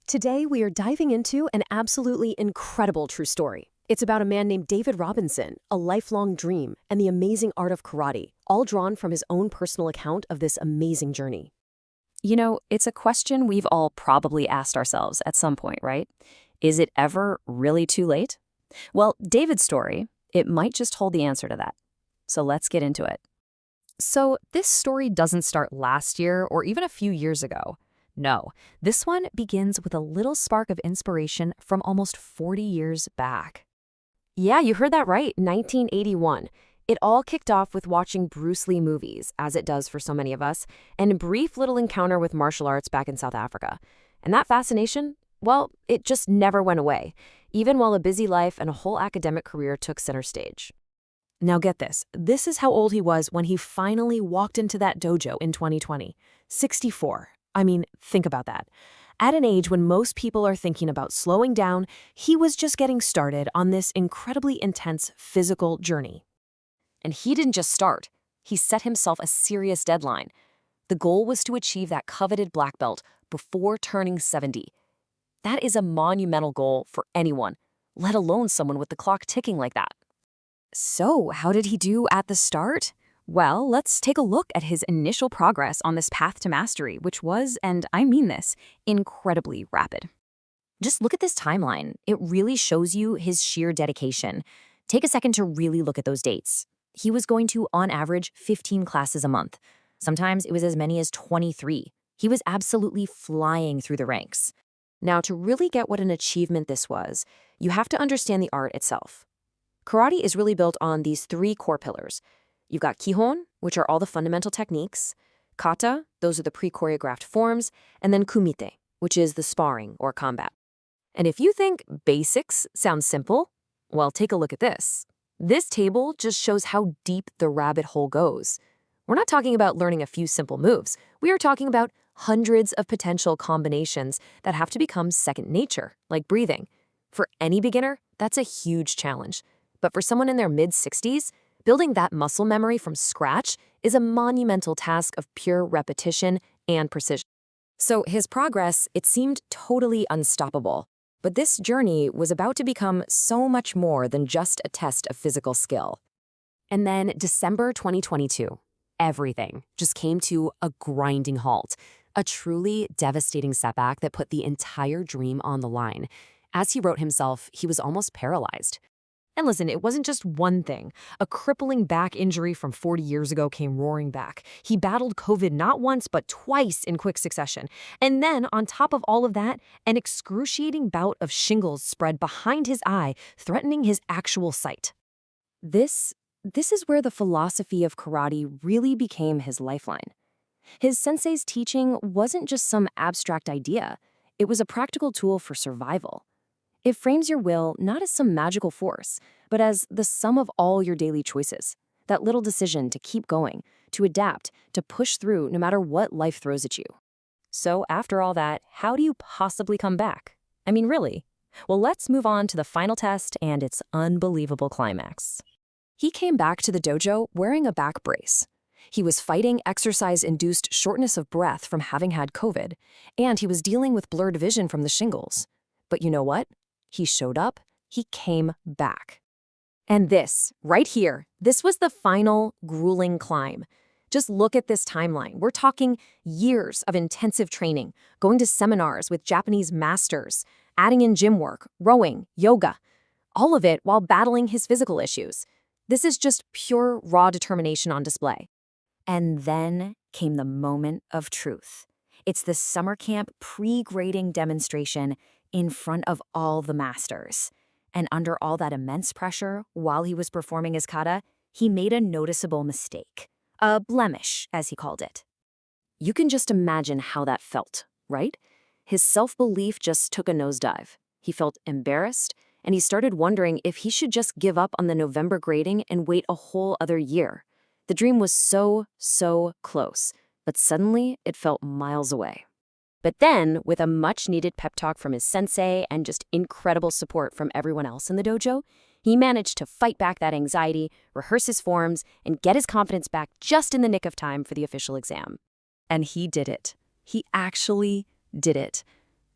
Today, we are diving into an absolutely incredible true story. It's about a man named David Robinson, a lifelong dream, and the amazing art of karate, all drawn from his own personal account of this amazing journey. You know, it's a question we've all probably asked ourselves at some point, right? Is it ever really too late? Well, David's story, it might just hold the answer to that. So let's get into it. So this story doesn't start last year or even a few years ago. No, this one begins with a little spark of inspiration from almost 40 years back. Yeah, you heard that right, 1981. It all kicked off with watching Bruce Lee movies, as it does for so many of us, and a brief little encounter with martial arts back in South Africa. And that fascination, well, it just never went away, even while a busy life and a whole academic career took center stage. Now get this, this is how old he was when he finally walked into that dojo in 2020. 64. I mean, think about that. At an age when most people are thinking about slowing down, he was just getting started on this incredibly intense physical journey. And he didn't just start. He set himself a serious deadline. The goal was to achieve that coveted black belt before turning 70. That is a monumental goal for anyone, let alone someone with the clock ticking like that. So, how did he do at the start? Well, let's take a look at his initial progress on this path to mastery, which was, and I mean this, incredibly rapid. Just look at this timeline. It really shows you his sheer dedication. Take a second to really look at those dates. He was going to, on average, 15 classes a month. Sometimes it was as many as 23. He was absolutely flying through the ranks. Now, to really get what an achievement this was, you have to understand the art itself. Karate is really built on these three core pillars. You've got kihon, which are all the fundamental techniques, kata, those are the pre-choreographed forms, and then kumite, which is the sparring or combat. And if you think basics sound simple, well, take a look at this. This table just shows how deep the rabbit hole goes. We're not talking about learning a few simple moves. We are talking about hundreds of potential combinations that have to become second nature, like breathing. For any beginner, that's a huge challenge. But for someone in their mid-60s, building that muscle memory from scratch is a monumental task of pure repetition and precision. So his progress, it seemed totally unstoppable. But this journey was about to become so much more than just a test of physical skill. And then December 2022, everything just came to a grinding halt, a truly devastating setback that put the entire dream on the line. As he wrote himself, he was almost paralyzed. And listen, it wasn't just one thing. A crippling back injury from 40 years ago came roaring back. He battled COVID not once, but twice in quick succession. And then, on top of all of that, an excruciating bout of shingles spread behind his eye, threatening his actual sight. This is where the philosophy of karate really became his lifeline. His sensei's teaching wasn't just some abstract idea. It was a practical tool for survival. It frames your will not as some magical force, but as the sum of all your daily choices. That little decision to keep going, to adapt, to push through no matter what life throws at you. So after all that, how do you possibly come back? I mean, really? Well, let's move on to the final test and its unbelievable climax. He came back to the dojo wearing a back brace. He was fighting exercise-induced shortness of breath from having had COVID, and he was dealing with blurred vision from the shingles. But you know what? He showed up, he came back. And this, right here, this was the final, grueling climb. Just look at this timeline. We're talking years of intensive training, going to seminars with Japanese masters, adding in gym work, rowing, yoga, all of it while battling his physical issues. This is just pure, raw determination on display. And then came the moment of truth. It's the summer camp pre-grading demonstration in front of all the masters. And under all that immense pressure, while he was performing his kata, he made a noticeable mistake. A blemish, as he called it. You can just imagine how that felt, right? His self-belief just took a nosedive. He felt embarrassed, and he started wondering if he should just give up on the November grading and wait a whole other year. The dream was so close, but suddenly it felt miles away. But then, with a much-needed pep talk from his sensei and just incredible support from everyone else in the dojo, he managed to fight back that anxiety, rehearse his forms, and get his confidence back just in the nick of time for the official exam. And he did it. He actually did it.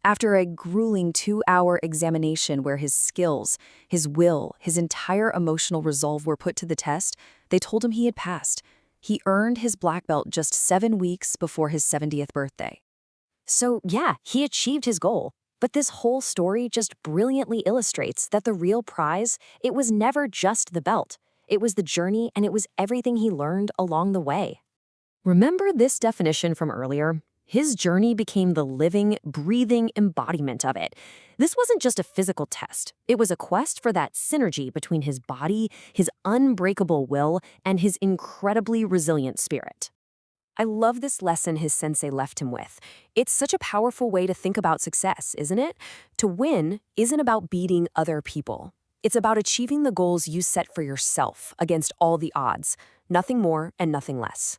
After a grueling 2-hour examination where his skills, his will, his entire emotional resolve were put to the test, they told him he had passed. He earned his black belt just 7 weeks before his 70th birthday. So yeah, he achieved his goal. But this whole story just brilliantly illustrates that the real prize, it was never just the belt. It was the journey, and it was everything he learned along the way. Remember this definition from earlier? His journey became the living, breathing embodiment of it. This wasn't just a physical test. It was a quest for that synergy between his body, his unbreakable will, and his incredibly resilient spirit. I love this lesson his sensei left him with. It's such a powerful way to think about success, isn't it? To win isn't about beating other people. It's about achieving the goals you set for yourself against all the odds, nothing more and nothing less.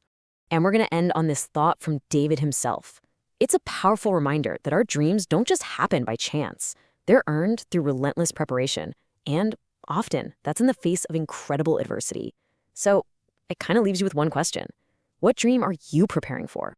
And we're going to end on this thought from David himself. It's a powerful reminder that our dreams don't just happen by chance. They're earned through relentless preparation, and often that's in the face of incredible adversity. So it kind of leaves you with one question. What dream are you preparing for?